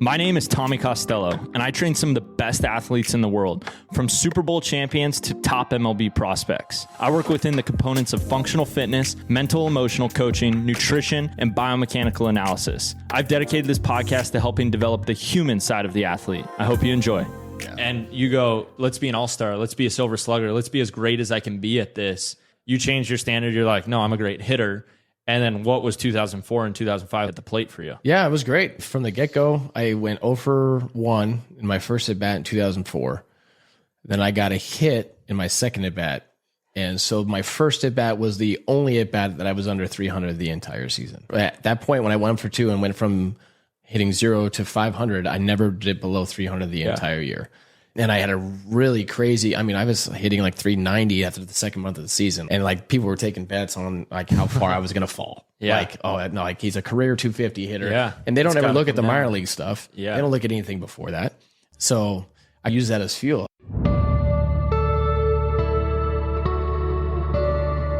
My name is Tommy Costello, and I train some of the best athletes in the world, from Super Bowl champions to top MLB prospects. I work within the components of functional fitness, mental emotional coaching, nutrition, and biomechanical analysis. I've dedicated this podcast to helping develop the human side of the athlete. I hope you enjoy. Yeah. And you go, let's be an all-star, let's be a silver slugger, let's be as great as I can be at this. You change your standard, you're like, no, I'm a great hitter. And then what was 2004 and 2005 at the plate for you? Yeah, it was great. From the get-go, I went 0 for 1 in my first at-bat in 2004. Then I got a hit in my second at-bat. And so my first at-bat was the only at-bat that I was under 300 the entire season. At that point, when I went for 2 and went from hitting 0 to 500, I never did below 300 the entire year. And I had a really crazy, I was hitting like 390 after the second month of the season. And like people were taking bets on like how far I was going to fall. Yeah. Like, oh, no, like he's a career 250 hitter. Yeah. And they don't It's ever gotta look at the come minor down. league stuff. Yeah. They don't look at anything before that. So I use that as fuel.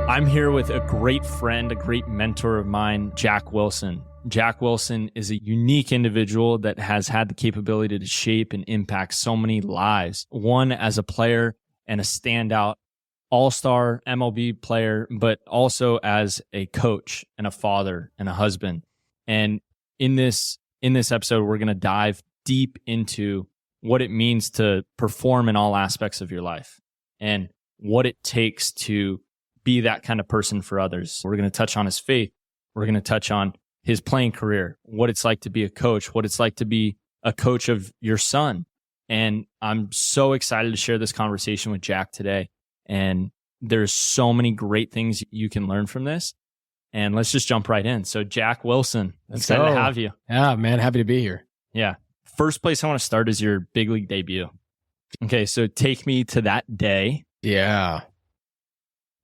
I'm here with a great friend, a great mentor of mine, Jack Wilson. Jack Wilson is a unique individual that has had the capability to shape and impact so many lives. One, as a player and a standout all-star MLB player, but also as a coach and a father and a husband. And in this episode, we're going to dive deep into what it means to perform in all aspects of your life and what it takes to be that kind of person for others. We're going to touch on his faith. We're going to touch on his playing career, what it's like to be a coach, what it's like to be a coach of your son. And I'm so excited to share this conversation with Jack today. And there's so many great things you can learn from this. And let's just jump right in. So Jack Wilson, excited to have you. Yeah, man, happy to be here. Yeah. First place I want to start is your big league debut. Okay, so take me to that day. Yeah.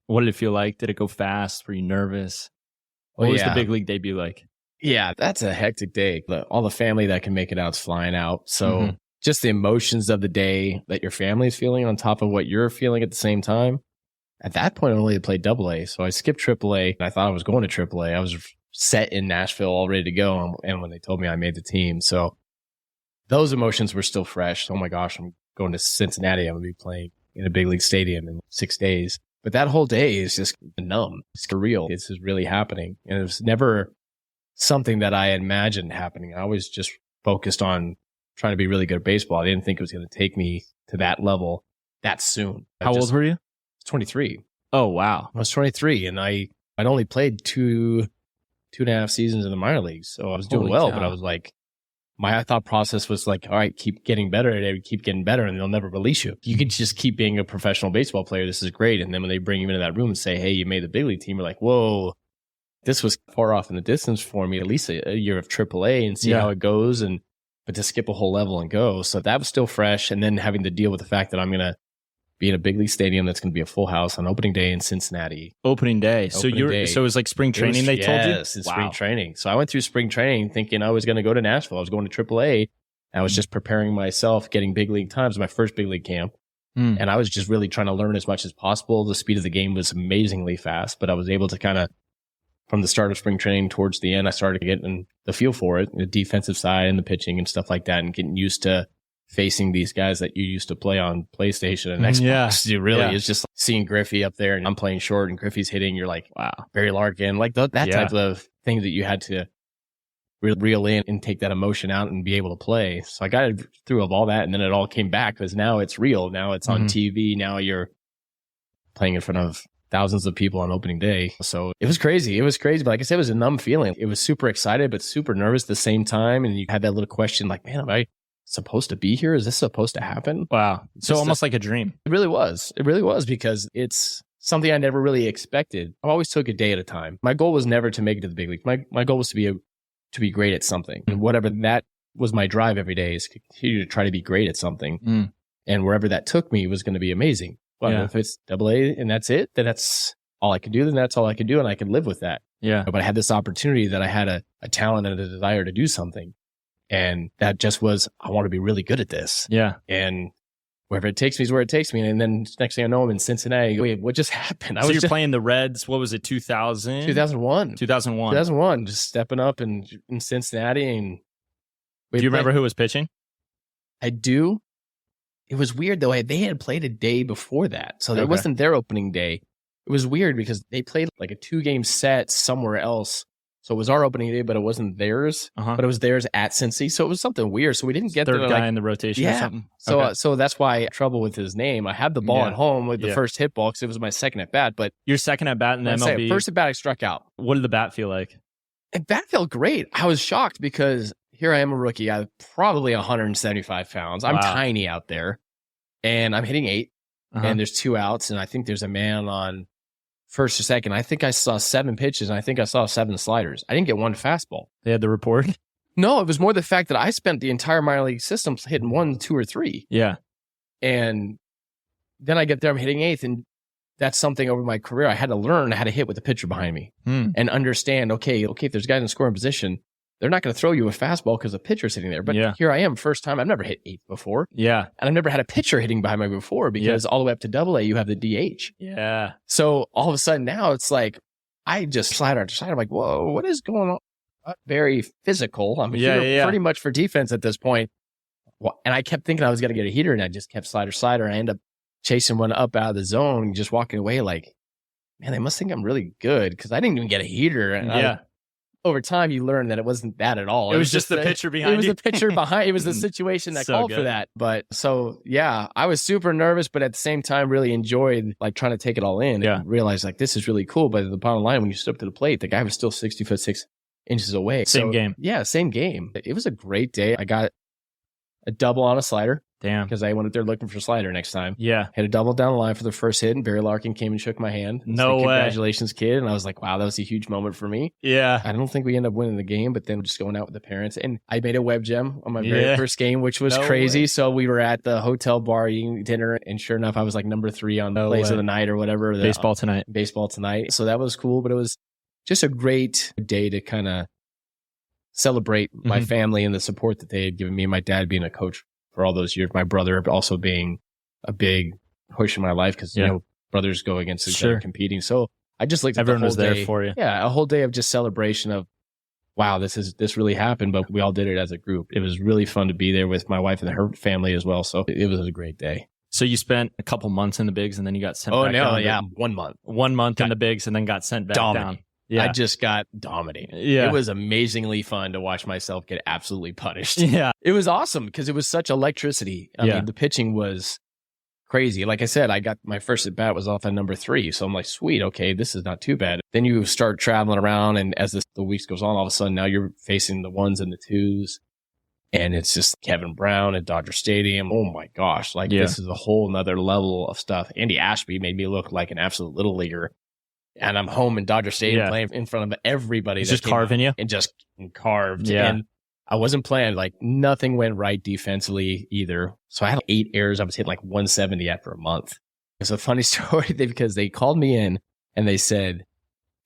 What did it feel like? Did it go fast? Were you nervous? What was the big league debut like? Yeah, that's a hectic day. All the family that can make it out's flying out. So just the emotions of the day that your family's feeling on top of what you're feeling at the same time. At that point, I only played AA. So I skipped AAA. I thought I was going to AAA. I was set in Nashville, all ready to go. And when they told me I made the team. So those emotions were still fresh. Oh my gosh, I'm going to Cincinnati. I'm going to be playing in a big league stadium in 6 days. But that whole day is just numb. It's surreal. This is really happening. And it was never something that I imagined happening. I was just focused on trying to be really good at baseball. I didn't think it was going to take me to that level that soon. How old were you? 23. Oh, wow. I was 23 and I'd only played two and a half seasons in the minor leagues. So I was doing well, but I was like, my thought process was like, all right, keep getting better at it, keep getting better, and they'll never release you. You could just keep being a professional baseball player. This is great. And then when they bring you into that room and say, hey, you made the big league team, you're like, whoa, this was far off in the distance for me, at least a year of AAA and see how it goes. But to skip a whole level and go. So that was still fresh. And then having to deal with the fact that I'm going to be in a big league stadium that's going to be a full house on opening day in Cincinnati. Opening day. So it was like spring training they told you? Yes, it's spring training. So I went through spring training thinking I was going to go to Nashville. I was going to AAA. I was just preparing myself, getting big league times, my first big league camp. And I was just really trying to learn as much as possible. The speed of the game was amazingly fast, but I was able to kind of, from the start of spring training towards the end, I started getting the feel for it, the defensive side and the pitching and stuff like that, and getting used to facing these guys that you used to play on PlayStation and Xbox. It's just like seeing Griffey up there and I'm playing short and Griffey's hitting. You're like, wow, Barry Larkin, like that type of thing that you had to reel in and take that emotion out and be able to play. So I got through all that, and then it all came back because now it's real. Now it's on TV. Now you're playing in front of thousands of people on opening day. So it was crazy. But like I said, it was a numb feeling. It was super excited, but super nervous at the same time. And you had that little question like, man, am I supposed to be here? Is this supposed to happen? Wow. So almost like a dream. It really was. It really was, because it's something I never really expected. I always took a day at a time. My goal was never to make it to the big league. My goal was to be great at something. And whatever that was, my drive every day is to continue to try to be great at something. And wherever that took me was going to be amazing. But if it's AA and that's it, then that's all I can do. Then that's all I can do. And I can live with that. Yeah. But I had this opportunity that I had a talent and a desire to do something. And that just was, I want to be really good at this. Yeah. And wherever it takes me is where it takes me. And then next thing I know, I'm in Cincinnati. Wait, what just happened? So you're playing the Reds. What was it? 2000? 2001. 2001. Just stepping up in Cincinnati and Do you remember who was pitching? I do. It was weird though. They had played a day before that. So it wasn't their opening day. It was weird because they played like a 2-game set somewhere else. So it was our opening day, but it wasn't theirs. But it was theirs at Cincy. So it was something weird. So we didn't get third guy in the rotation or something. So that's why I had trouble with his name. I had the ball at home with the first hit ball because it was my second at bat. But your second at bat in the MLB. First at bat, I struck out. What did the bat feel like? The bat felt great. I was shocked because here I am a rookie. I'm probably 175 pounds. I'm tiny out there. And I'm hitting 8. And there's 2 outs. And I think there's a man on first or second. I think I saw 7 pitches. And I think I saw 7 sliders. I didn't get 1 fastball. They had the report? No, it was more the fact that I spent the entire minor league system hitting 1, 2, or 3. Yeah. And then I get there, I'm hitting 8th. And that's something over my career. I had to learn how to hit with the pitcher behind me and understand, okay, if there's guys in scoring position, they're not going to throw you a fastball because the pitcher's hitting there. But here I am, first time. I've never hit 8th before. Yeah. And I've never had a pitcher hitting behind me before because all the way up to AA, you have the DH. Yeah. So all of a sudden now it's like, I just slide after slide. I'm like, whoa, what is going on? Not very physical. I'm here pretty much for defense at this point. And I kept thinking I was going to get a heater and I just kept slider. I end up chasing one up out of the zone and just walking away like, man, they must think I'm really good because I didn't even get a heater. And over time, you learn that it wasn't that at all. It was just the pitcher behind you. It was the pitcher behind. It was the situation that called for that. But so, yeah, I was super nervous, but at the same time, really enjoyed like trying to take it all in and realize like this is really cool. But the bottom line, when you stood up to the plate, the guy was still 60 foot 6 inches away. Same game. Yeah, same game. It was a great day. I got a double on a slider. Damn. Because I went up there looking for slider next time. Yeah. Hit a double down the line for the first hit, and Barry Larkin came and shook my hand. No way. Congratulations, kid. And I was like, wow, that was a huge moment for me. Yeah. I don't think we ended up winning the game, but then just going out with the parents. And I made a web gem on my very first game, which was crazy. Way. So we were at the hotel bar eating dinner, and sure enough, I was like number 3 on the plays of the night or whatever. Baseball tonight. Baseball tonight. So that was cool, but it was just a great day to kind of celebrate my family and the support that they had given me. My dad being a coach for all those years, my brother also being a big push in my life because, you know, brothers go against each other competing. So I just like everyone the whole was there day, for you. Yeah, a whole day of just celebration of, wow, this really happened, but we all did it as a group. It was really fun to be there with my wife and her family as well. So it was a great day. So you spent a couple months in the bigs and then you got sent back down. 1 month. 1 month in the bigs and then got sent back down. Yeah. I just got dominated. Yeah. It was amazingly fun to watch myself get absolutely punished. Yeah. It was awesome because it was such electricity. I mean, the pitching was crazy. Like I said, I got my first at bat was off at number 3. So I'm like, sweet, okay, this is not too bad. Then you start traveling around, and as the weeks goes on, all of a sudden now you're facing the 1s and the 2s. And it's just Kevin Brown at Dodger Stadium. Oh my gosh. Like this is a whole nother level of stuff. Andy Ashby made me look like an absolute little leaguer. And I'm home in Dodger Stadium playing in front of everybody. He's just carving you? And just carved. Yeah. And I wasn't playing. Like nothing went right defensively either. So I had 8 errors. I was hitting like 170 after a month. It's a funny story because they called me in and they said,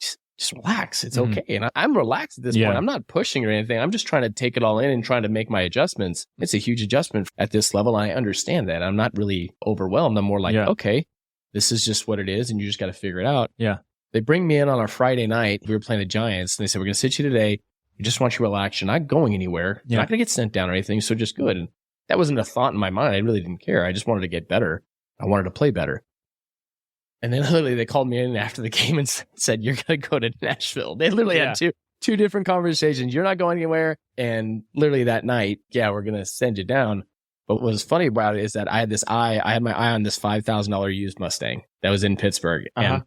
just relax. It's okay. And I'm relaxed at this point. I'm not pushing or anything. I'm just trying to take it all in and trying to make my adjustments. It's a huge adjustment at this level. And I understand that. I'm not really overwhelmed. I'm more like, okay, this is just what it is. And you just got to figure it out. Yeah. They bring me in on our Friday night. We were playing the Giants, and they said, we're going to sit you today. We just want you to relax. You're not going anywhere. You're not going to get sent down or anything, so just good. And that wasn't a thought in my mind. I really didn't care. I just wanted to get better. I wanted to play better. And then literally they called me in after the game and said, you're going to go to Nashville. They literally had two different conversations. You're not going anywhere. And literally that night, we're going to send you down. But what was funny about it is that I had my eye on this $5,000 used Mustang that was in Pittsburgh. And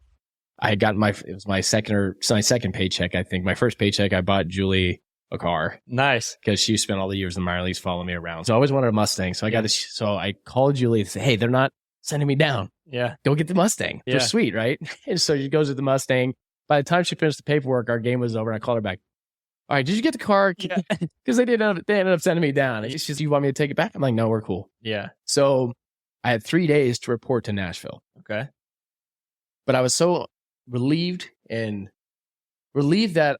I had gotten it was my second paycheck, I think. My first paycheck, I bought Julie a car. Nice. Because she spent all the years in the minor leagues following me around. So I always wanted a Mustang. So I got this. So I called Julie and said, hey, they're not sending me down. Yeah. Go get the Mustang. They're sweet, right? And so she goes with the Mustang. By the time she finished the paperwork, our game was over. And I called her back. All right, did you get the car? Because they ended up sending me down. And she said, you want me to take it back? I'm like, no, we're cool. Yeah. So I had 3 days to report to Nashville. Okay. But I was so relieved that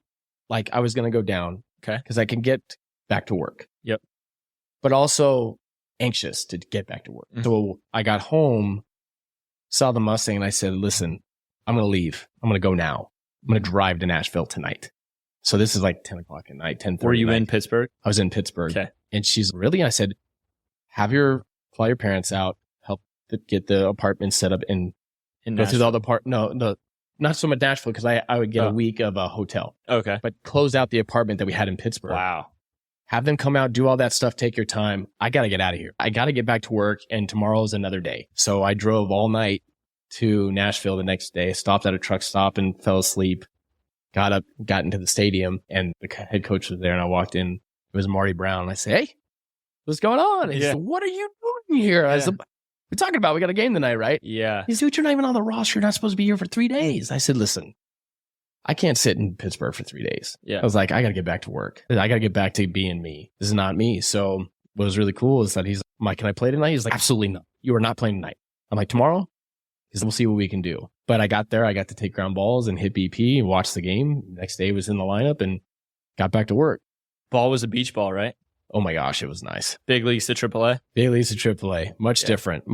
like I was going to go down. Okay. Because I can get back to work. Yep. But also anxious to get back to work. So I got home, saw the Mustang, and I said, listen, I'm going to leave. I'm going to go now. I'm going to drive to Nashville tonight. So this is like 10 o'clock at night, 10:30. Were you in Pittsburgh? I was in Pittsburgh. Okay. And she's really, I said, fly your parents out, help get the apartment set up and go through all the no, not so much Nashville because I would get a week of a hotel. Okay. But close out the apartment that we had in Pittsburgh. Wow. Have them come out, do all that stuff, take your time. I got to get out of here. I got to get back to work, and tomorrow's another day. So I drove all night to Nashville the next day, stopped at a truck stop and fell asleep, got up, got into the stadium, and the head coach was there, and I walked in. It was Marty Brown. And I said, "Hey, what's going on?" And he said, "What are you doing here?" I said, "We're talking about, we got a game tonight, right?" Yeah. He said, "Dude, you're not even on the roster. You're not supposed to be here for 3 days." I said, "Listen, I can't sit in Pittsburgh for 3 days." Yeah. I was like, I got to get back to work. I got to get back to being me. This is not me. So what was really cool is that he's like, "Mike, can I play tonight?" He's like, "Absolutely not. You are not playing tonight." I'm like, "Tomorrow?" He said, "We'll see what we can do." But I got there. I got to take ground balls and hit BP and watch the game. Next day was in the lineup and got back to work. Ball was a beach ball, right? Oh my gosh, it was nice. Big leagues to AAA? Big leagues to AAA. Much different.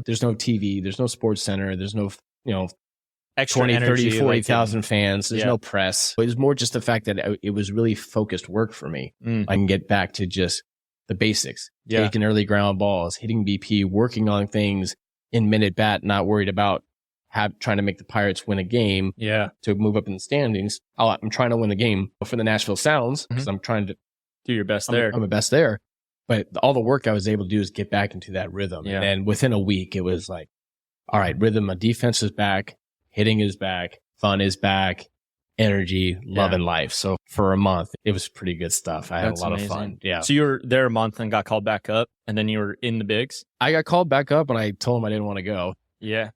There's no TV. There's no sports center. There's no, Extra 20, energy, 30, 40,000 fans. There's Yeah. no press. It was more just the fact that it was really focused work for me. I can get back to just the basics. Yeah. Taking early ground balls, hitting BP, working on things in minute bat, not worried about trying to make the Pirates win a game Yeah. to move up in the standings. I'm trying to win the game for the Nashville Sounds because I'm trying to Do your best there. I'm the best there. But all the work I was able to do is get back into that rhythm. Yeah. And then within a week, it was like, all right, rhythm, my defense is back, hitting is back, fun is back, energy, love, and life. So for a month, it was pretty good stuff. I had That's a lot amazing. of fun. Yeah. So you were there a month and got called back up, and then you were in the bigs? I got called back up and I told him I didn't want to go. Yeah.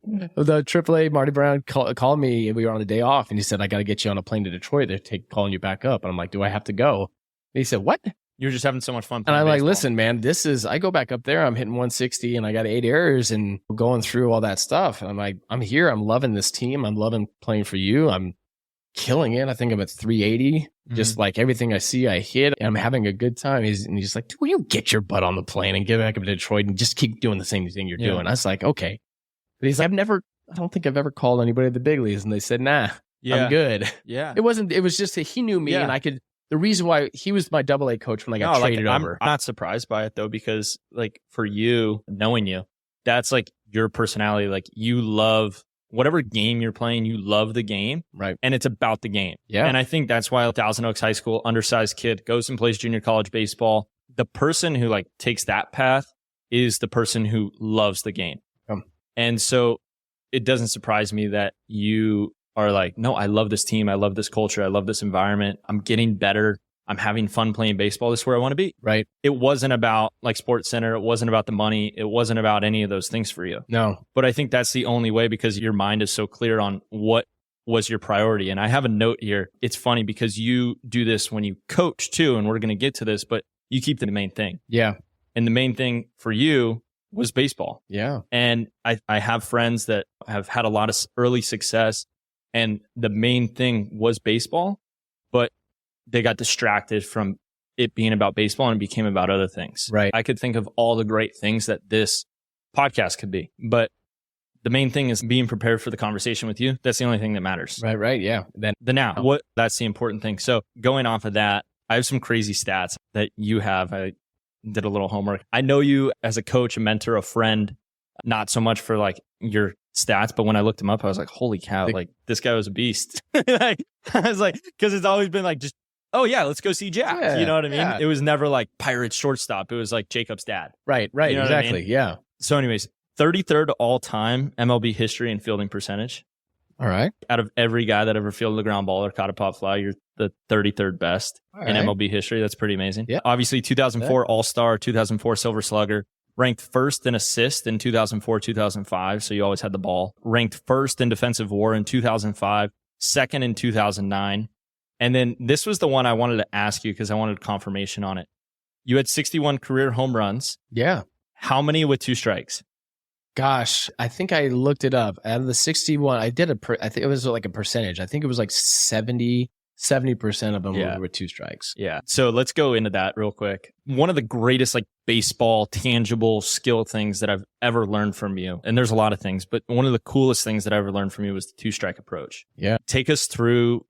The AAA, Marty Brown, called me. We were on the day off and he said, "I got to get you on a plane to Detroit. They're calling you back up." And I'm like, "Do I have to go?" And he said, "What?" You were just having so much fun And playing I'm like, baseball. "Listen, man, I go back up there. I'm hitting 160 and I got 8 errors and going through all that stuff. And I'm like, I'm here. I'm loving this team. I'm loving playing for you. I'm killing it. I think I'm at 380. Just like everything I see, I hit. And I'm having a good time." He's like, "Dude, will you get your butt on the plane and get back up to Detroit and just keep doing the same thing you're doing?" I was like, "Okay." But he's like, I don't think I've ever called anybody at the big leagues. And they said, "Nah, I'm good." Yeah. It was just that he knew me and the reason why he was my AA coach when I got traded over. I'm not surprised by it though, because like for you, knowing you, that's like your personality. Like you love whatever game you're playing, you love the game. Right. And it's about the game. Yeah. And I think that's why Thousand Oaks High School, undersized kid, goes and plays junior college baseball. The person who like takes that path is the person who loves the game. And so it doesn't surprise me that you are like, "No, I love this team. I love this culture. I love this environment. I'm getting better. I'm having fun playing baseball. This is where I want to be." Right. It wasn't about like Sports Center. It wasn't about the money. It wasn't about any of those things for you. No. But I think that's the only way, because your mind is so clear on what was your priority. And I have a note here. It's funny because you do this when you coach too, and we're going to get to this, but you keep the main thing. Yeah. And the main thing for you was baseball. Yeah. And I have friends that have had a lot of early success, and the main thing was baseball, but they got distracted from it being about baseball and it became about other things. Right. I could think of all the great things that this podcast could be, but the main thing is being prepared for the conversation with you. That's the only thing that matters. Right. Yeah. Then The now, that's the important thing. So going off of that, I have some crazy stats that you have. I did a little homework. I know you as a coach, a mentor, a friend, not so much for like your stats, but when I looked him up, I was like, holy cow, like this guy was a beast. Like, I was like, because it's always been like, just, oh yeah, let's go see Jack. Yeah, You know what I mean? yeah. It was never like Pirates shortstop. It was like Jacob's dad. Right. You know what I Exactly. mean? Yeah. So anyways, 33rd all time MLB history in fielding percentage. All right. Out of every guy that ever fielded a ground ball or caught a pop fly, you're the 33rd best in MLB history. That's pretty amazing. Yeah. Obviously, 2004 All-Star, 2004 Silver Slugger, ranked first in assist in 2004, 2005. So you always had the ball. Ranked first in defensive WAR in 2005, second in 2009. And then this was the one I wanted to ask you because I wanted confirmation on it. You had 61 career home runs. Yeah. How many with 2 strikes? Gosh, I think I looked it up. Out of the 61, I think it was like a percentage. I think it was like 70% of them were 2 strikes. Yeah. So let's go into that real quick. One of the greatest like baseball tangible skill things that I've ever learned from you, and there's a lot of things, but one of the coolest things that I ever learned from you was the 2-strike approach. Yeah. Take us through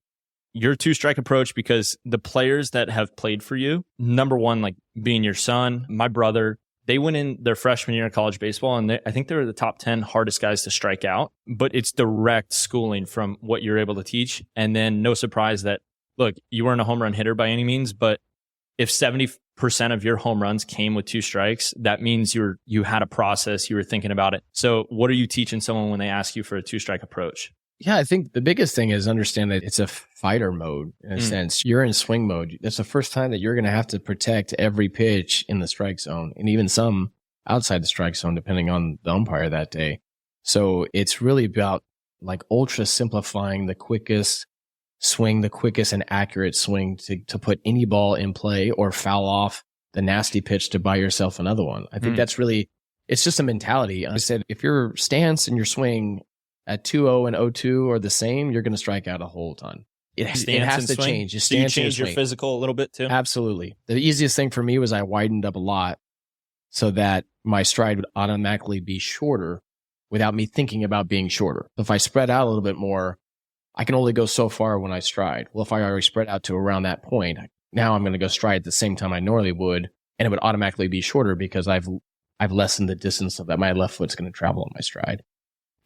your two strike approach, because the players that have played for you, number one, like being your son, my brother, they went in their freshman year of college baseball, and I think they were the top 10 hardest guys to strike out. But it's direct schooling from what you're able to teach. And then no surprise that, look, you weren't a home run hitter by any means, but if 70% of your home runs came with two strikes, that means you had a process, you were thinking about it. So what are you teaching someone when they ask you for a two-strike approach? Yeah, I think the biggest thing is understand that it's a fighter mode in a sense. You're in swing mode. That's the first time that you're going to have to protect every pitch in the strike zone, and even some outside the strike zone, depending on the umpire that day. So it's really about like ultra simplifying the quickest swing, the quickest and accurate swing to put any ball in play or foul off the nasty pitch to buy yourself another one. I think that's really, it's just a mentality. I said, if your stance and your swing at 2-0 and 0-2 are the same, you're going to strike out a whole ton. It has to change. So you change your physical a little bit too? Absolutely. The easiest thing for me was I widened up a lot so that my stride would automatically be shorter without me thinking about being shorter. If I spread out a little bit more, I can only go so far when I stride. Well, if I already spread out to around that point, now I'm going to go stride at the same time I normally would, and it would automatically be shorter because I've lessened the distance that my left foot's going to travel on my stride.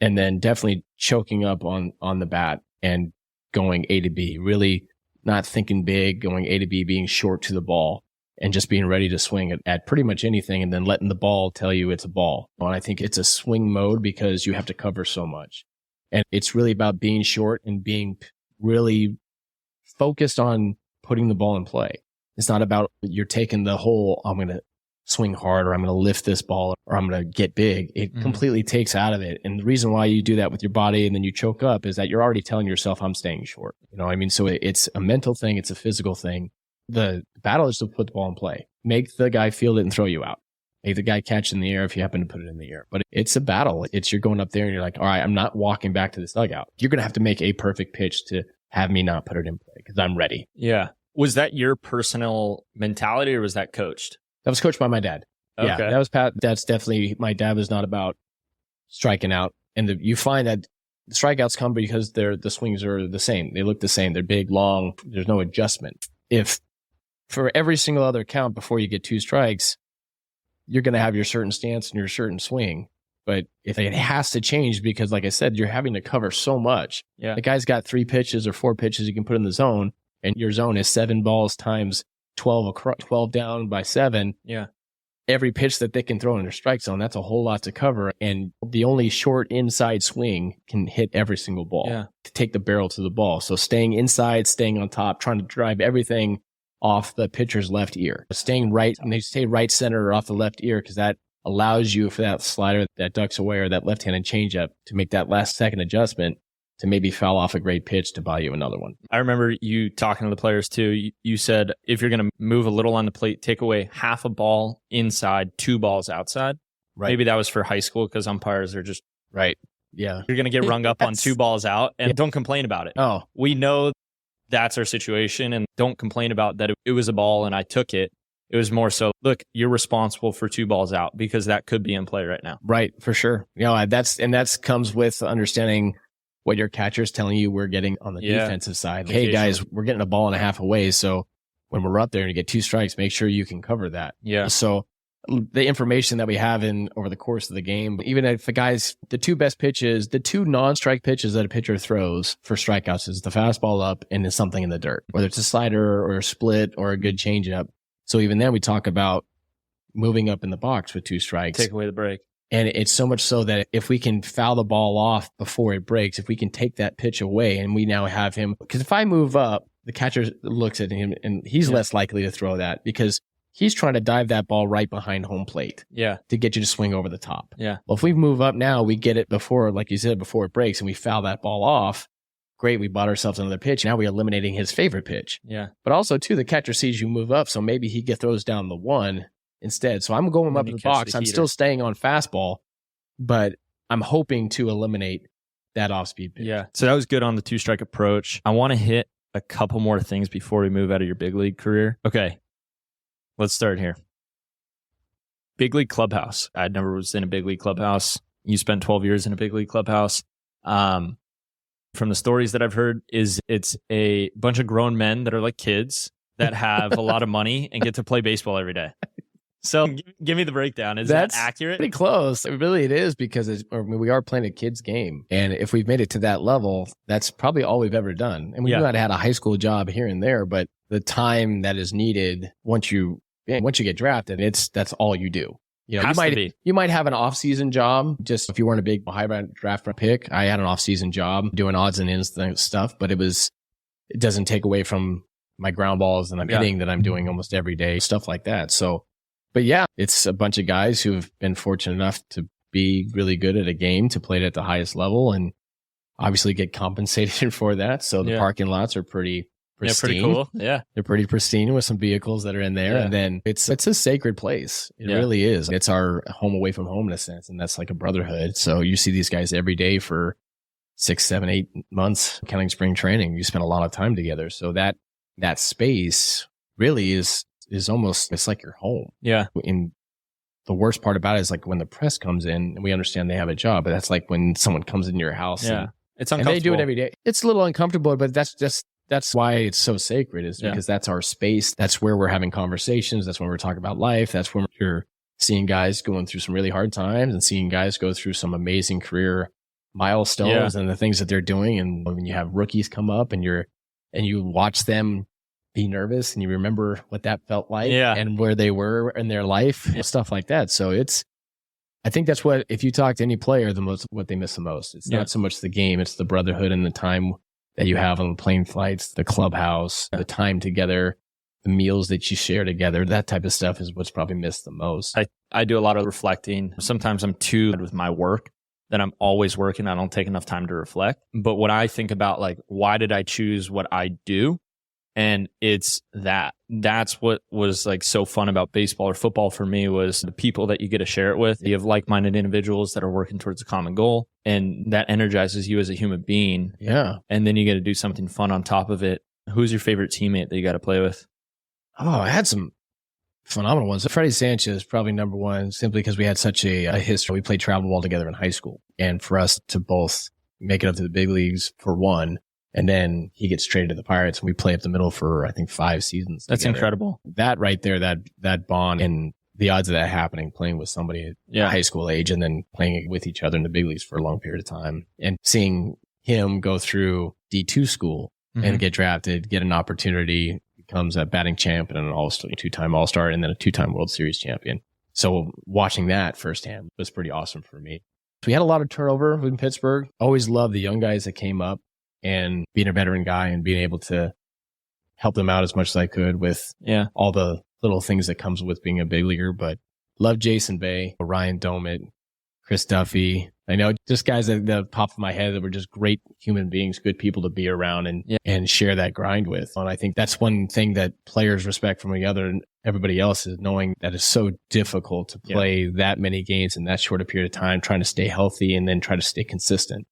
And then definitely choking up on the bat and going A to B, really not thinking big, going A to B, being short to the ball, and just being ready to swing at pretty much anything, and then letting the ball tell you it's a ball. And I think it's a swing mode because you have to cover so much. And it's really about being short and being really focused on putting the ball in play. It's not about you're taking the whole, I'm going to swing hard, or I'm going to lift this ball, or I'm going to get big. It completely takes out of it. And the reason why you do that with your body and then you choke up is that you're already telling yourself, I'm staying short. You know what I mean? So it's a mental thing. It's a physical thing. The battle is to put the ball in play. Make the guy field it and throw you out. Make the guy catch in the air if you happen to put it in the air. But it's a battle. You're going up there and you're like, all right, I'm not walking back to this dugout. You're going to have to make a perfect pitch to have me not put it in play because I'm ready. Yeah. Was that your personal mentality, or was that coached? That was coached by my dad. Okay. Yeah, that was Pat. That's definitely, my dad was not about striking out. And you find that the strikeouts come because the swings are the same. They look the same. They're big, long. There's no adjustment. If for every single other count before you get two strikes, you're going to have your certain stance and your certain swing. But if it has to change because, like I said, you're having to cover so much. Yeah. The guy's got 3 pitches or 4 pitches you can put in the zone, and your zone is 7 balls times 12 down by 7. Yeah. Every pitch that they can throw in their strike zone, that's a whole lot to cover. And the only short inside swing can hit every single ball to take the barrel to the ball. So staying inside, staying on top, trying to drive everything off the pitcher's left ear. Staying right, and they stay right center or off the left ear because that allows you for that slider that ducks away or that left-handed changeup to make that last second adjustment to maybe foul off a great pitch to buy you another one. I remember you talking to the players too. You said if you're going to move a little on the plate, take away half a ball inside, 2 balls outside. Right. Maybe that was for high school because umpires are just right. Yeah. You're going to get rung up on 2 balls out, and don't complain about it. Oh, we know that's our situation, and don't complain about that. It was a ball and I took it. It was more so, look, you're responsible for 2 balls out because that could be in play right now. Right. For sure. You know, that's comes with understanding what your catcher's telling you we're getting on the defensive side. Hey guys, we're getting a ball and a half away. So when we're up there and you get 2 strikes, make sure you can cover that. Yeah. So the information that we have over the course of the game, even if the 2 best pitches, the 2 non-strike pitches that a pitcher throws for strikeouts is the fastball up and is something in the dirt, whether it's a slider or a split or a good changeup. So even then we talk about moving up in the box with 2 strikes. Take away the break. And it's so much so that if we can foul the ball off before it breaks, if we can take that pitch away and we now have him, because if I move up, the catcher looks at him and he's less likely to throw that because he's trying to dive that ball right behind home plate to get you to swing over the top. Yeah. Well, if we move up now, we get it before, like you said, before it breaks and we foul that ball off. Great. We bought ourselves another pitch. Now we're eliminating his favorite pitch. Yeah. But also too, the catcher sees you move up. So maybe he throws down the 1 instead. So I'm going up in the box. I'm still staying on fastball, but I'm hoping to eliminate that off-speed pitch. Yeah. So that was good on the 2-strike approach. I want to hit a couple more things before we move out of your big league career. Okay. Let's start here. Big league clubhouse. I never was in a big league clubhouse. You spent 12 years in a big league clubhouse. from the stories that I've heard is it's a bunch of grown men that are like kids that have a lot of money and get to play baseball every day. So give me the breakdown. Is that accurate? Pretty close. Really, it is because we are playing a kid's game. And if we've made it to that level, that's probably all we've ever done. And we might have had a high school job here and there, but the time that is needed once you get drafted, that's all you do. You know, you might have an off-season job. Just if you weren't a big high draft pick, I had an off-season job doing odds and ends stuff, but it doesn't take away from my ground balls and I'm hitting that I'm doing almost every day, stuff like that. So, but yeah, it's a bunch of guys who have been fortunate enough to be really good at a game, to play it at the highest level, and obviously get compensated for that. So the parking lots are pretty pristine. Yeah, pretty cool. Yeah. They're pretty pristine with some vehicles that are in there. Yeah. And then it's a sacred place. It really is. It's our home away from home in a sense. And that's like a brotherhood. So you see these guys every day for 6, 7, 8 months, counting spring training. You spend a lot of time together. So that space really is almost, it's like your home. Yeah. And the worst part about it is like when the press comes in and we understand they have a job, but that's like when someone comes into your house. Yeah. It's uncomfortable. And they do it every day. It's a little uncomfortable, but that's why it's so sacred, is because that's our space. That's where we're having conversations. That's when we're talking about life. That's when you're seeing guys going through some really hard times and seeing guys go through some amazing career milestones and the things that they're doing. And when you have rookies come up and you watch them be nervous and you remember what that felt like and where they were in their life, stuff like that. So I think that's what, if you talk to any player, what they miss the most. It's not so much the game, it's the brotherhood and the time that you have on the plane flights, the clubhouse, the time together, the meals that you share together. That type of stuff is what's probably missed the most. I do a lot of reflecting. Sometimes I'm too with my work that I'm always working. I don't take enough time to reflect. But when I think about like, why did I choose what I do? And it's that's what was like so fun about baseball or football for me, was the people that you get to share it with. You have like-minded individuals that are working towards a common goal, and that energizes you as a human being. Yeah. And then you get to do something fun on top of it. Who's your favorite teammate that you got to play with? Oh, I had some phenomenal ones. Freddie Sanchez, probably number one, simply because we had such a history. We played travel ball together in high school. And for us to both make it up to the big leagues, for one, and then he gets traded to the Pirates, and we play up the middle for, I think, 5 seasons. That's together. Incredible. That right there, that bond, and the odds of that happening, playing with somebody at high school age and then playing with each other in the big leagues for a long period of time, and seeing him go through D2 school and get drafted, get an opportunity, becomes a batting champ and an all-star, 2-time All-Star, and then a 2-time World Series champion. So watching that firsthand was pretty awesome for me. We had a lot of turnover in Pittsburgh. Always loved the young guys that came up, and being a veteran guy and being able to help them out as much as I could with all the little things that comes with being a big leaguer. But love Jason Bay, Ryan Domit, Chris Duffy. I know just guys that pop in my head that were just great human beings, good people to be around and share that grind with. And I think that's one thing that players respect from each other and everybody else, is knowing that it's so difficult to play that many games in that short a period of time, trying to stay healthy and then try to stay consistent.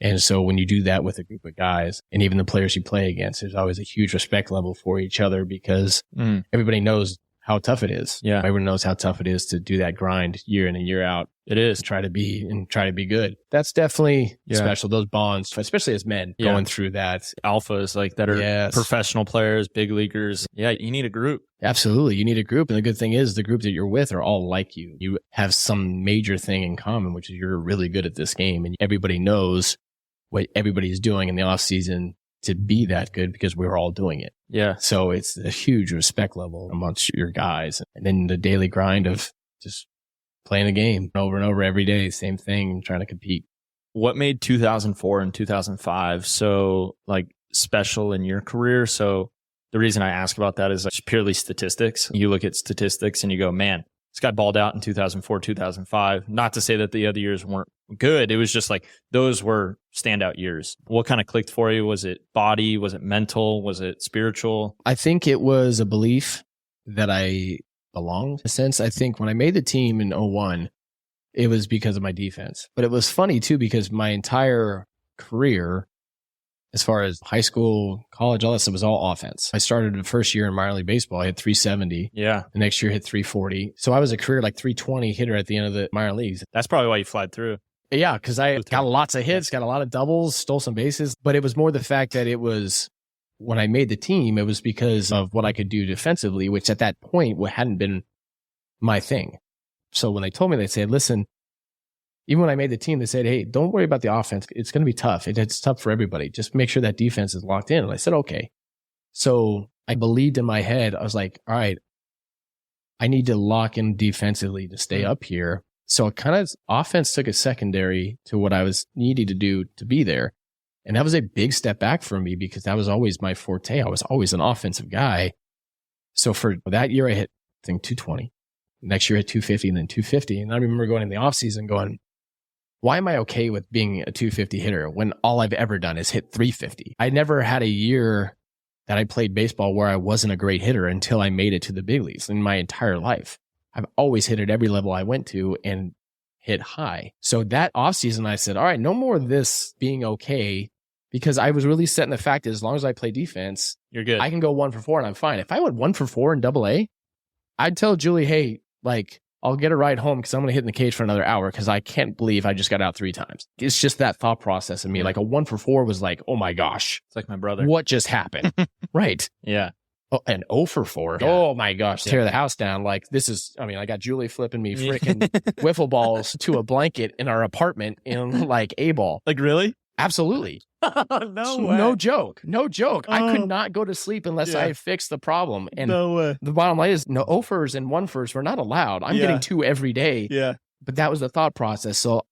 And so when you do that with a group of guys, and even the players you play against, there's always a huge respect level for each other, because everybody knows how tough it is. Yeah. Everyone knows how tough it is to do that grind year in and year out. It is. Try to be good. That's definitely special. Those bonds, especially as men going through that. Alphas like that are professional players, big leaguers. Yeah. You need a group. Absolutely. You need a group. And the good thing is the group that you're with are all like you. You have some major thing in common, which is you're really good at this game, and everybody knows what everybody's doing in the off season to be that good, because we're all doing it. Yeah. So it's a huge respect level amongst your guys. And then the daily grind of just playing a game over and over every day, same thing, trying to compete. What made 2004 and 2005 so like special in your career? So the reason I ask about that is like purely statistics. You look at statistics and you go, man, this guy balled out in 2004, 2005. Not to say that the other years weren't good. It was just like those were standout years. What kind of clicked for you? Was it body? Was it mental? Was it spiritual? I think it was a belief that I belonged. In a sense, I think when I made the team in 2001, it was because of my defense. But it was funny too, because my entire career, as far as high school, college, all that stuff, was all offense. I started the first year in minor league baseball. I hit 370. Yeah. The next year hit 340. So I was a career like 320 hitter at the end of the minor leagues. That's probably why you flied through. Yeah, because I got lots of hits, got a lot of doubles, stole some bases. But it was more the fact that it was, when I made the team, it was because of what I could do defensively, which at that point hadn't been my thing. So when they told me, they said, listen, even when I made the team, they said, hey, don't worry about the offense. It's going to be tough. It's tough for everybody. Just make sure that defense is locked in. And I said, okay. So I believed in my head. I was like, all right, I need to lock in defensively to stay up here. So it kind of, offense took a secondary to what I was needing to do to be there. And that was a big step back for me because that was always my forte. I was always an offensive guy. So for that year, I hit, I think, 220. Next year, I hit 250 and then 250. And I remember going in the offseason going, why am I okay with being a 250 hitter when all I've ever done is hit 350? I never had a year that I played baseball where I wasn't a great hitter until I made it to the big leagues in my entire life. I've always hit at every level I went to and hit high. So that offseason, I said, all right, no more of this being okay, because I was really setting the fact that as long as I play defense, you're good. I can go 1 for 4 and I'm fine. If I went 1 for 4 in AA, I'd tell Julie, hey, like, I'll get a ride home because I'm going to hit in the cage for another hour because I can't believe I just got out 3 times. It's just that thought process in me. Like a 1 for 4 was like, oh my gosh. It's like my brother. What just happened? Right. Yeah. Oh, and 0 for 4. Yeah. Oh my gosh. Tear the house down. Like this is, I mean, I got Julie flipping me freaking wiffle balls to a blanket in our apartment in like A-ball. Like really? Absolutely. No way. No joke. No joke. I could not go to sleep unless I fixed the problem. And no way. The bottom line is no 0-fers and 1-fers were not allowed. I'm getting 2 every day. Yeah. But that was the thought process. So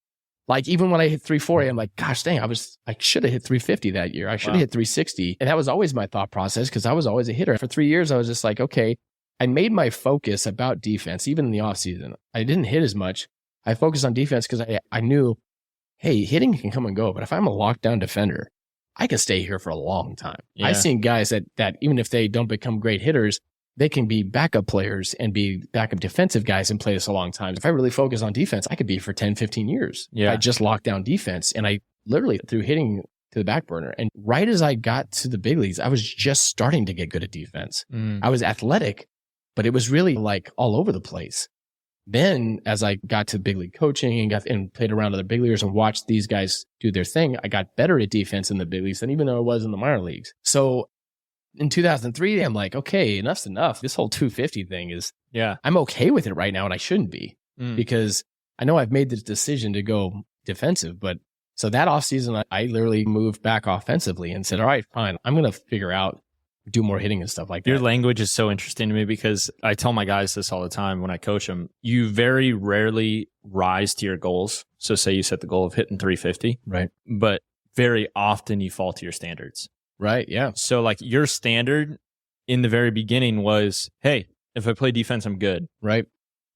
like even when I hit 340, I'm like, gosh dang, I should have hit 350 that year. I should have hit 360. And that was always my thought process because I was always a hitter. For 3 years, I was just like, okay, I made my focus about defense, even in the offseason. I didn't hit as much. I focused on defense because I knew, hey, hitting can come and go. But if I'm a lockdown defender, I can stay here for a long time. Yeah. I've seen guys that even if they don't become great hitters, they can be backup players and be backup defensive guys and play this a long time. If I really focus on defense, I could be for 10, 15 years. Yeah. I just locked down defense and I literally threw hitting to the back burner. And right as I got to the big leagues, I was just starting to get good at defense. I was athletic, but it was really like all over the place. Then as I got to big league coaching and played around other big leaguers and watched these guys do their thing, I got better at defense in the big leagues than even though I was in the minor leagues. So in 2003, I'm like, okay, enough's enough. This whole 250 thing is, I'm okay with it right now. And I shouldn't be because I know I've made the decision to go defensive. But so that offseason, I literally moved back offensively and said, all right, fine. I'm going to figure out, do more hitting and stuff like that. Your language is so interesting to me because I tell my guys this all the time when I coach them. You very rarely rise to your goals. So say you set the goal of hitting 350. Right. But very often you fall to your standards. Right. Yeah. So like your standard in the very beginning was, hey, if I play defense, I'm good. Right.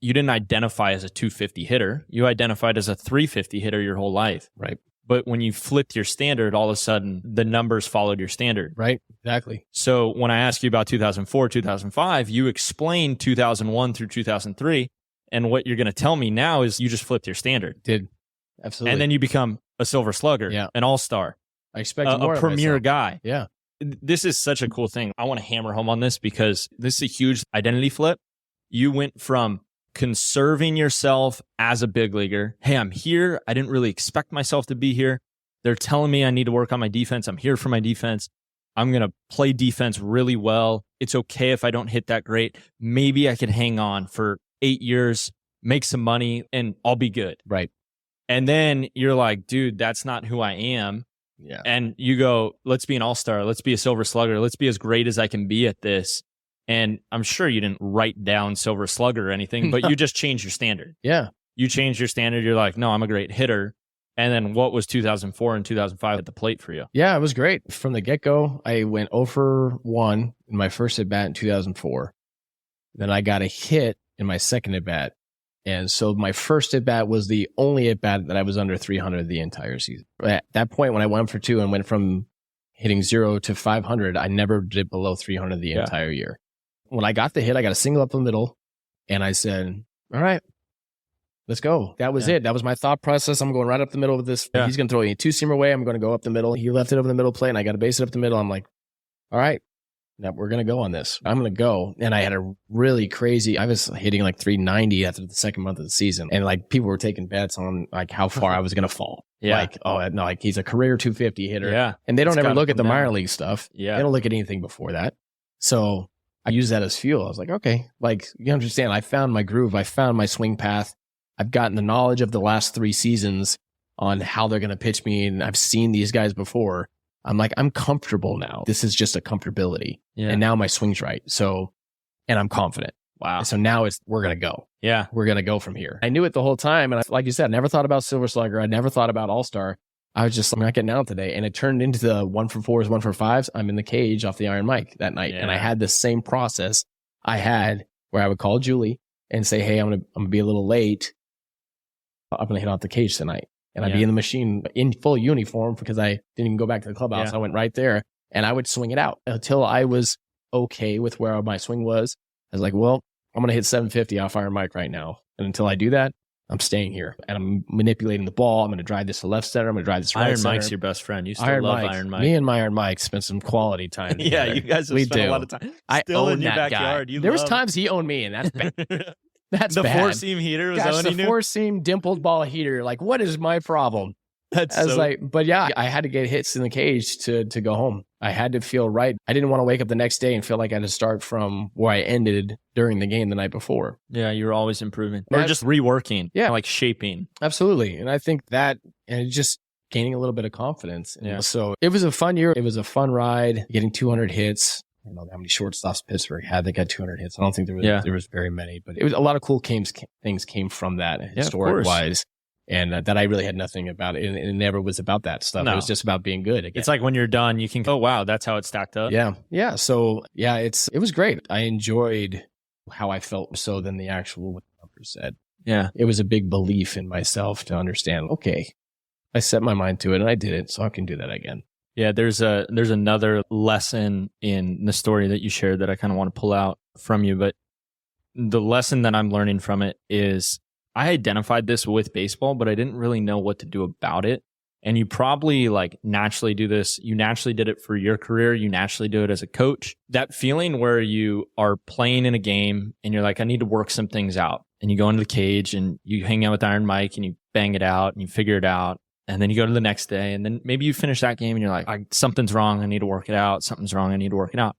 You didn't identify as a 250 hitter. You identified as a 350 hitter your whole life. Right. But when you flipped your standard, all of a sudden the numbers followed your standard. Right. Exactly. So when I ask you about 2004, 2005, you explained 2001 through 2003. And what you're going to tell me now is you just flipped your standard. Did. Absolutely. And then you become a silver slugger, an all-star. I expected more a premier guy. Yeah. This is such a cool thing. I want to hammer home on this because this is a huge identity flip. You went from conserving yourself as a big leaguer. Hey, I'm here. I didn't really expect myself to be here. They're telling me I need to work on my defense. I'm here for my defense. I'm going to play defense really well. It's okay if I don't hit that great. Maybe I can hang on for 8 years, make some money, and I'll be good. Right. And then you're like, dude, that's not who I am. Yeah. And you go, let's be an all-star. Let's be a silver slugger. Let's be as great as I can be at this. And I'm sure you didn't write down silver slugger or anything, but you just changed your standard. Yeah. You changed your standard. You're like, no, I'm a great hitter. And then what was 2004 and 2005 at the plate for you? Yeah, it was great. From the get-go, I went 0 for 1 in my first at-bat in 2004. Then I got a hit in my second at-bat. And so my first at-bat was the only at-bat that I was under 300 the entire season. At that point, when I went for 2 and went from hitting 0 to 500, I never did below 300 the entire year. When I got the hit, I got a single up the middle, and I said, all right, let's go. That was it. That was my thought process. I'm going right up the middle of this. He's going to throw a two-seamer way. I'm going to go up the middle. He left it over the middle plate, and I got to base it up the middle. I'm like, all right, Now we're going to go on this. I'm going to go. And I had a really crazy, I was hitting like 390 after the second month of the season. And like people were taking bets on like how far I was going to fall. Yeah. Like, oh no, like he's a career 250 hitter. Yeah. And they don't It's ever gotta look at the come down. minor league stuff. Yeah. They don't look at anything before that. So I used that as fuel. I was like, okay, like you understand, I found my groove. I found my swing path. I've gotten the knowledge of the last 3 seasons on how they're going to pitch me. And I've seen these guys before. I'm like, I'm comfortable now. This is just a comfortability. Yeah. And now my swing's right. So, and I'm confident. Wow. So now we're going to go. Yeah. We're going to go from here. I knew it the whole time. And like you said, I never thought about Silver Slugger. I never thought about All-Star. I was just, I'm not getting out today. And it turned into the 1 for 4s, 1 for 5s. I'm in the cage off the Iron Mike that night. Yeah. And I had the same process I had where I would call Julie and say, hey, I'm going to be a little late. I'm going to hit out the cage tonight. And I'd be in the machine in full uniform because I didn't even go back to the clubhouse. Yeah. I went right there and I would swing it out until I was okay with where my swing was. I was like, well, I'm going to hit 750 off Iron Mike right now. And until I do that, I'm staying here and I'm manipulating the ball. I'm going to drive this to left center. I'm going to drive this to right Iron center. Mike's your best friend. You still Iron love Mike. Iron Mike. Me and my Iron Mike spent some quality time Yeah, together. you guys have We spent do. a lot of time. I Still own in your that backyard. guy. You There was love- times he owned me and that's bad. That's the bad. 4-seam heater was Gosh, owning the you. 4-seam dimpled ball heater. Like, what is my problem? That's I was so like, but yeah, I had to get hits in the cage to go home. I had to feel right. I didn't want to wake up the next day and feel like I had to start from where I ended during the game the night before. yeah, you're always improving or That's- just reworking. Yeah. like shaping. Absolutely. And I think that, and just gaining a little bit of confidence. And Yeah. so it was a fun year. It was a fun ride, getting 200 hits. I don't know how many shortstops Pittsburgh had. They got 200 hits. I don't think there was very many, but it was a lot of cool things came from that historic wise. And that I really had nothing about it. And it never was about that stuff. No. It was just about being good. Again. It's like when you're done, you can go, oh, wow, that's how it stacked up. Yeah. Yeah. So yeah, it was great. I enjoyed how I felt so than the actual what the numbers said. Yeah. It was a big belief in myself to understand, okay, I set my mind to it and I did it. So I can do that again. Yeah. There's another lesson in the story that you shared that I kind of want to pull out from you. But the lesson that I'm learning from it is I identified this with baseball, but I didn't really know what to do about it. And you probably like naturally do this. You naturally did it for your career. You naturally do it as a coach. That feeling where you are playing in a game and you're like, I need to work some things out. And you go into the cage and you hang out with Iron Mike and you bang it out and you figure it out. And then you go to the next day and then maybe you finish that game and you're like, something's wrong. I need to work it out. Something's wrong. I need to work it out.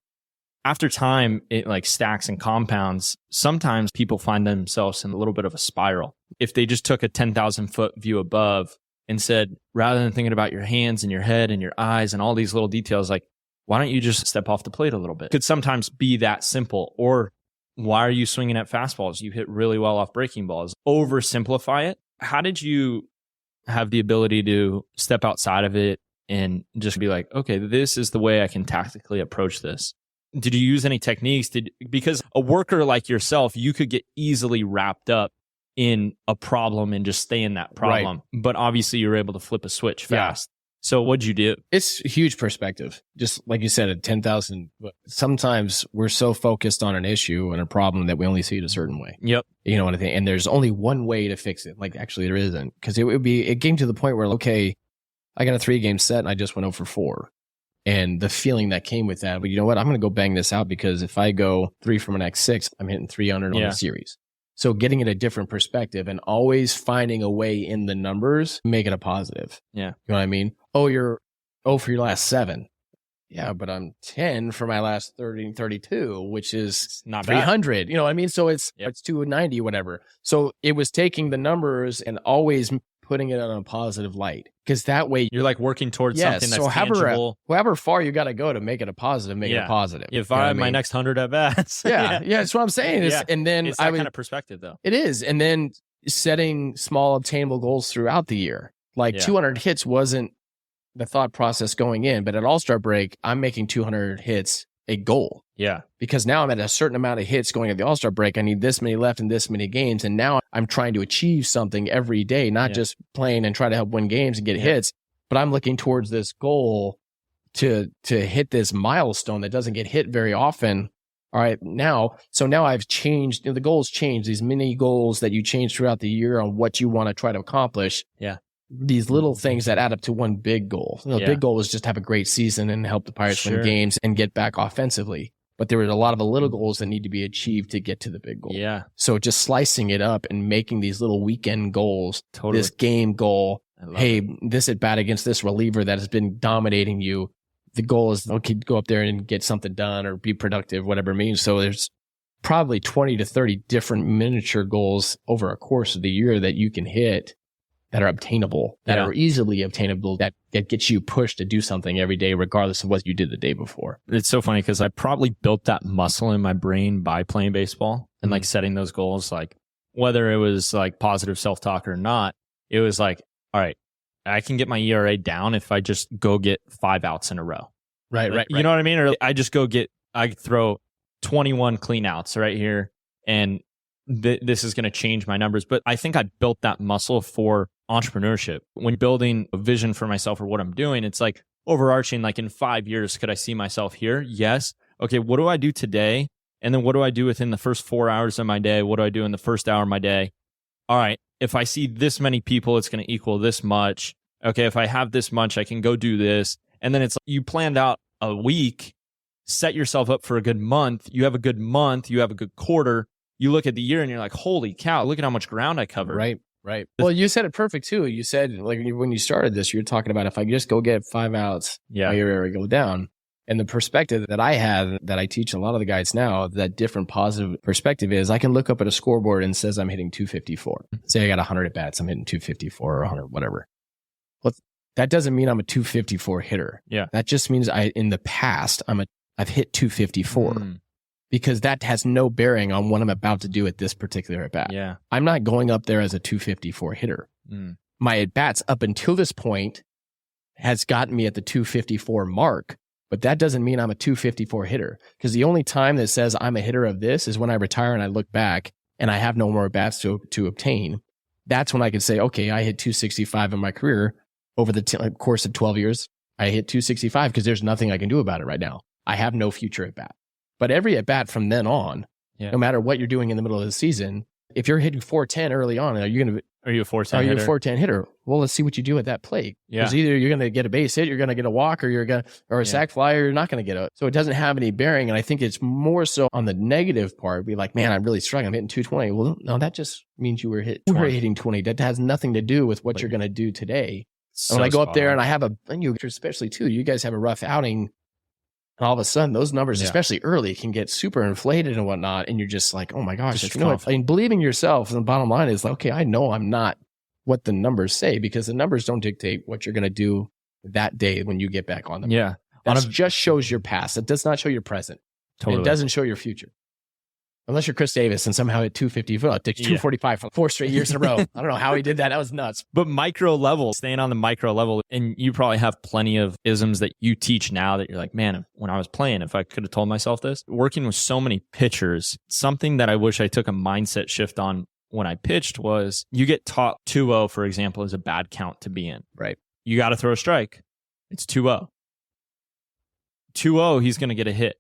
After time, it like stacks and compounds. Sometimes people find themselves in a little bit of a spiral. If they just took a 10,000 foot view above and said, rather than thinking about your hands and your head and your eyes and all these little details, like, why don't you just step off the plate a little bit? It could sometimes be that simple. Or why are you swinging at fastballs? You hit really well off breaking balls. Oversimplify it. How did you have the ability to step outside of it and just be like, okay, this is the way I can tactically approach this? Did you use any techniques? Because a worker like yourself, you could get easily wrapped up in a problem and just stay in that problem. Right. But obviously you're able to flip a switch fast. Yeah. So what'd you do? It's huge perspective. Just like you said, at 10,000, sometimes we're so focused on an issue and a problem that we only see it a certain way. Yep. You know what I think? And there's only one way to fix it. Like actually there isn't, because it came to the point where, okay, I got a 3-game set and I just went 0 for 4. And the feeling that came with that, but you know what? I'm going to go bang this out because if I go 3 from an X6, I'm hitting 300 on the series. So getting it a different perspective and always finding a way in the numbers, make it a positive. Yeah. You know what I mean? Oh, you're 0 for your last 7. Yeah, but I'm 10 for my last 32, which is not 300. Bad. You know what I mean? So it's 290, whatever. So it was taking the numbers and always putting it on a positive light, because that way you're like working towards something that's tangible. However far you got to go to make it a positive, make it a positive. If I have my next 100 at bats. yeah, that's what I'm saying. And then it's that kind of perspective though. It is. And then setting small obtainable goals throughout the year. Like 200 hits wasn't the thought process going in, but at All-Star break, I'm making 200 hits a goal. Yeah. Because now I'm at a certain amount of hits going at the All-Star break. I need this many left in this many games. And now I'm trying to achieve something every day, not just playing and try to help win games and get hits, but I'm looking towards this goal to hit this milestone that doesn't get hit very often. All right. Now I've changed, the goals change, these mini goals that you change throughout the year on what you want to try to accomplish. Yeah. these little things that add up to one big goal. The big goal was just have a great season and help the Pirates win games and get back offensively. But there were a lot of little goals that need to be achieved to get to the big goal. Yeah. So just slicing it up and making these little weekend goals, this game goal, hey, this at bat against this reliever that has been dominating you. The goal is, okay, go up there and get something done or be productive, whatever it means. So there's probably 20 to 30 different miniature goals over a course of the year that you can hit that are obtainable, that are easily obtainable, that gets you pushed to do something every day, regardless of what you did the day before. It's so funny because I probably built that muscle in my brain by playing baseball and like setting those goals, like whether it was like positive self-talk or not, it was like, all right, I can get my ERA down if I just go get 5 outs in a row. Right. You know what I mean? Or I just I throw 21 clean outs right here and this is going to change my numbers. But I think I built that muscle for entrepreneurship. When building a vision for myself or what I'm doing, it's like overarching, like in 5 years, could I see myself here? Yes. Okay, what do I do today? And then what do I do within the first 4 hours of my day? What do I do in the first hour of my day? All right, if I see this many people, it's going to equal this much. Okay, if I have this much, I can go do this. And then it's like you planned out a week, set yourself up for a good month. You have a good month, you have a good quarter. You look at the year and you're like, holy cow, look at how much ground I covered. Right. Well, you said it perfect too. You said, like, when you started this, you're talking about if I just go get 5 outs, my ERA go down. And the perspective that I have, that I teach a lot of the guys now, that different positive perspective is I can look up at a scoreboard and it says I'm hitting 254. Say I got 100 at bats, I'm hitting 254 or 100, whatever. Well, that doesn't mean I'm a 254 hitter. Yeah. That just means in the past, I've hit 254. Because that has no bearing on what I'm about to do at this particular at bat. Yeah. I'm not going up there as a 254 hitter. My at bats up until this point has gotten me at the 254 mark, but that doesn't mean I'm a 254 hitter. Because the only time that says I'm a hitter of this is when I retire and I look back and I have no more at bats to obtain. That's when I can say, okay, I hit 265 in my career over the course of 12 years. I hit 265 because there's nothing I can do about it right now. I have no future at bat. But every at bat from then on, no matter what you're doing in the middle of the season, if you're hitting 410 early on, are you a 410 hitter? Well, let's see what you do at that plate. Because either you're going to get a base hit, you're going to get a walk, or a sac fly, or you're not going to get a. So it doesn't have any bearing. And I think it's more so on the negative part. Be like, man, I'm really struggling. I'm hitting 220. Well, no, that just means you were hitting 20. That has nothing to do with what you're going to do today. So when I go up there and I have especially too, you guys have a rough outing. And all of a sudden, those numbers, especially early, can get super inflated and whatnot. And you're just like, oh my gosh, believing yourself. And the bottom line is like, okay, I know I'm not what the numbers say, because the numbers don't dictate what you're going to do that day when you get back on them. Yeah. That just shows your past. It does not show your present. Totally. It doesn't show your future. Unless you're Chris Davis and somehow hit 250, it takes 245 for 4 straight years in a row. I don't know how he did that. That was nuts. But micro level, staying on the micro level, and you probably have plenty of isms that you teach now that you're like, man, when I was playing, if I could have told myself this, working with so many pitchers, something that I wish I took a mindset shift on when I pitched was you get taught 2-0, for example, is a bad count to be in. Right. You got to throw a strike. It's 2-0. 2-0, he's going to get a hit.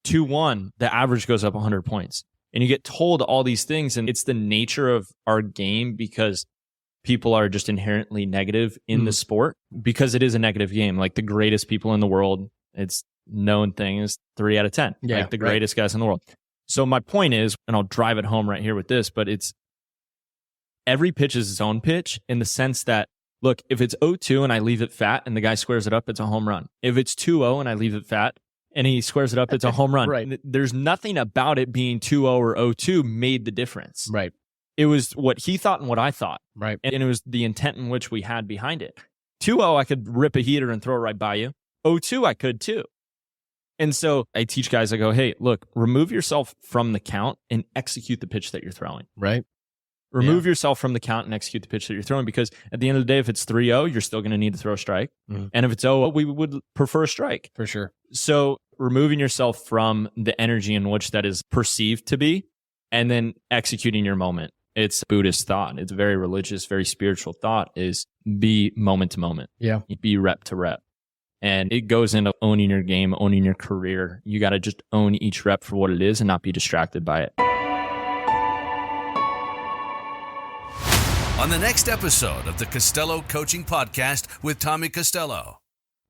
2-1, the average goes up 100 points. And you get told all these things, and it's the nature of our game because people are just inherently negative in the sport because it is a negative game. Like the greatest people in the world, it's known thing is 3 out of 10. Yeah, like the greatest guys in the world. So my point is, and I'll drive it home right here with this, but it's every pitch is its own pitch in the sense that, look, if it's 0-2 and I leave it fat and the guy squares it up, it's a home run. If it's 2-0 and I leave it fat, and he squares it up, it's a home run. Right. There's nothing about it being 2-0 or 0-2 made the difference. Right. It was what he thought and what I thought. Right. And it was the intent in which we had behind it. 2-0, I could rip a heater and throw it right by you. 0-2, I could too. And so I teach guys, I go, hey, look, remove yourself from the count and execute the pitch that you're throwing. Right. Remove yourself from the count and execute the pitch that you're throwing, because at the end of the day, if it's 3-0, you're still going to need to throw a strike. And if it's 0-0, we would prefer a strike. For sure. So removing yourself from the energy in which that is perceived to be, and then executing your moment. It's Buddhist thought. It's very religious, very spiritual thought, is be moment to moment. Yeah. Be rep to rep. And it goes into owning your game, owning your career. You got to just own each rep for what it is and not be distracted by it. on the next episode of the Costello Coaching Podcast with Tommy Costello.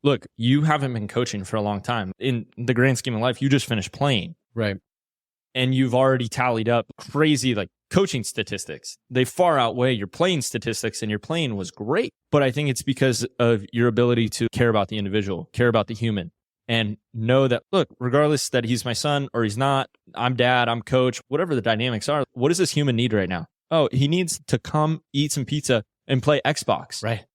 Look, you haven't been coaching for a long time. In the grand scheme of life, you just finished playing. Right. And you've already tallied up crazy coaching statistics. They far outweigh your playing statistics, and your playing was great. But I think it's because of your ability to care about the individual, care about the human, and know that, look, regardless that he's my son or he's not, I'm dad, I'm coach, whatever the dynamics are, what does this human need right now? Oh, he needs to come eat some pizza and play Xbox. Right.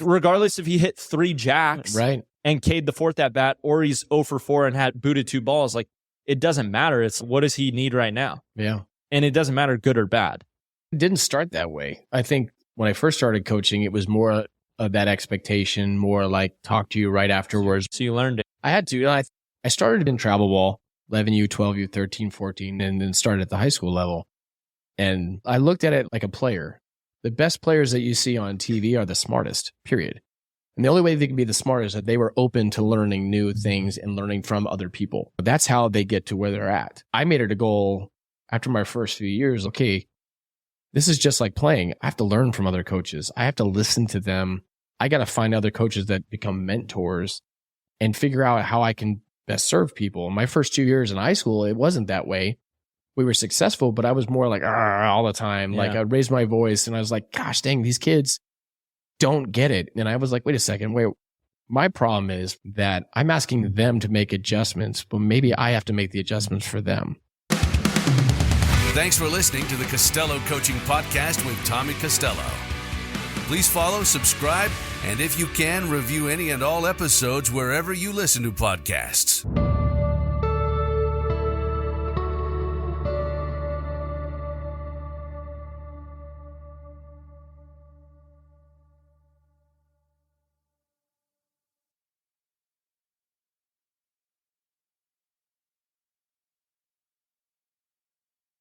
Regardless if he hit 3 jacks and K'd the 4th at bat, or he's 0 for 4 and had booted 2 balls, it doesn't matter. It's what does he need right now? Yeah. And it doesn't matter good or bad. It didn't start that way. I think when I first started coaching, it was more of that expectation, more talk to you right afterwards. So you learned it. I had to. I started in travel ball, 11U, 12U, 13, 14, and then started at the high school level. And I looked at it like a player. The best players that you see on TV are the smartest, period. And the only way they can be the smartest is that they were open to learning new things and learning from other people. That's how they get to where they're at. I made it a goal after my first few years. Okay, this is just like playing. I have to learn from other coaches. I have to listen to them. I got to find other coaches that become mentors and figure out how I can best serve people. My first 2 years in high school, it wasn't that way. We were successful, but I was more all the time. Yeah. I'd raise my voice and I was like, gosh, dang, these kids don't get it. And I was like, wait a second, my problem is that I'm asking them to make adjustments, but maybe I have to make the adjustments for them. Thanks for listening to the Costello Coaching Podcast with Tommy Costello. Please follow, subscribe, and if you can, review any and all episodes wherever you listen to podcasts.